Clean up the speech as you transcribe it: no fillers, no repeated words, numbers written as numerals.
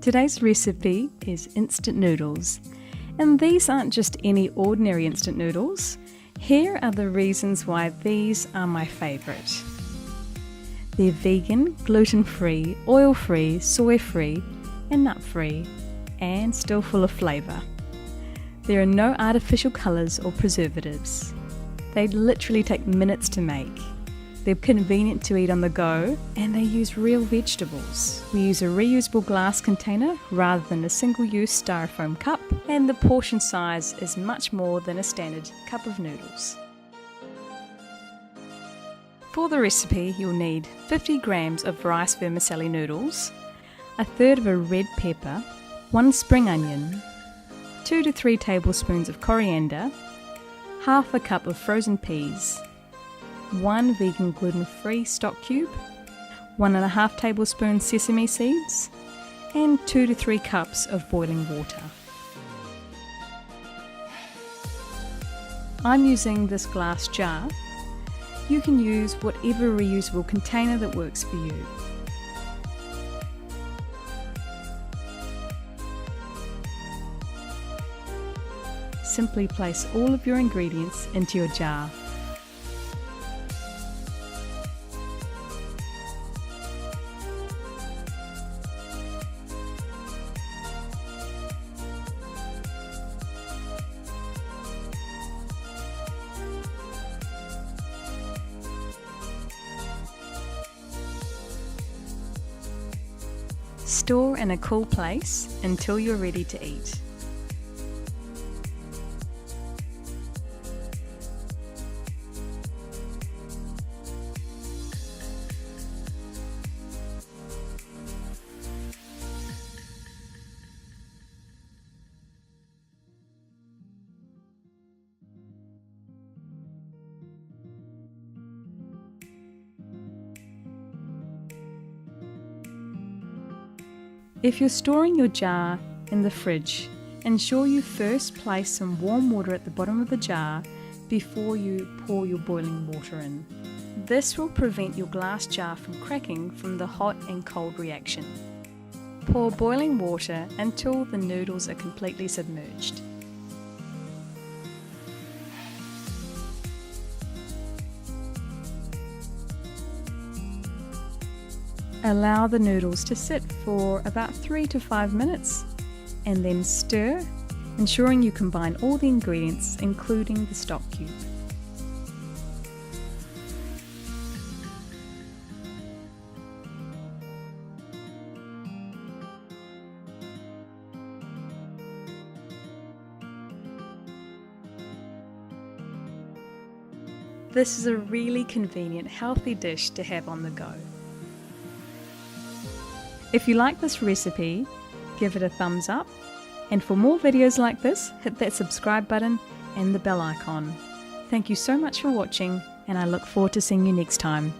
Today's recipe is instant noodles, and these aren't just any ordinary instant noodles. Here are the reasons why these are my favourite. They're vegan, gluten-free, oil-free, soy-free and nut-free, and still full of flavour. There are no artificial colours or preservatives. They literally take minutes to make. They're convenient to eat on the go, and they use real vegetables. We use a reusable glass container rather than a single-use styrofoam cup, and the portion size is much more than a standard cup of noodles. For the recipe, you'll need 50 grams of rice vermicelli noodles, a third of a red pepper, 1 spring onion, 2 to 3 tablespoons of coriander, half a cup of frozen peas, 1 vegan gluten-free stock cube, 1.5 tablespoons sesame seeds, and 2 to 3 cups of boiling water. I'm using this glass jar. You can use whatever reusable container that works for you. Simply place all of your ingredients into your jar. Store in a cool place until you're ready to eat. If you're storing your jar in the fridge, ensure you first place some warm water at the bottom of the jar before you pour your boiling water in. This will prevent your glass jar from cracking from the hot and cold reaction. Pour boiling water until the noodles are completely submerged. Allow the noodles to sit for about 3 to 5 minutes and then stir, ensuring you combine all the ingredients including the stock cube. This is a really convenient, healthy dish to have on the go. If you like this recipe, give it a thumbs up, and for more videos like this, hit that subscribe button and the bell icon. Thank you so much for watching, and I look forward to seeing you next time.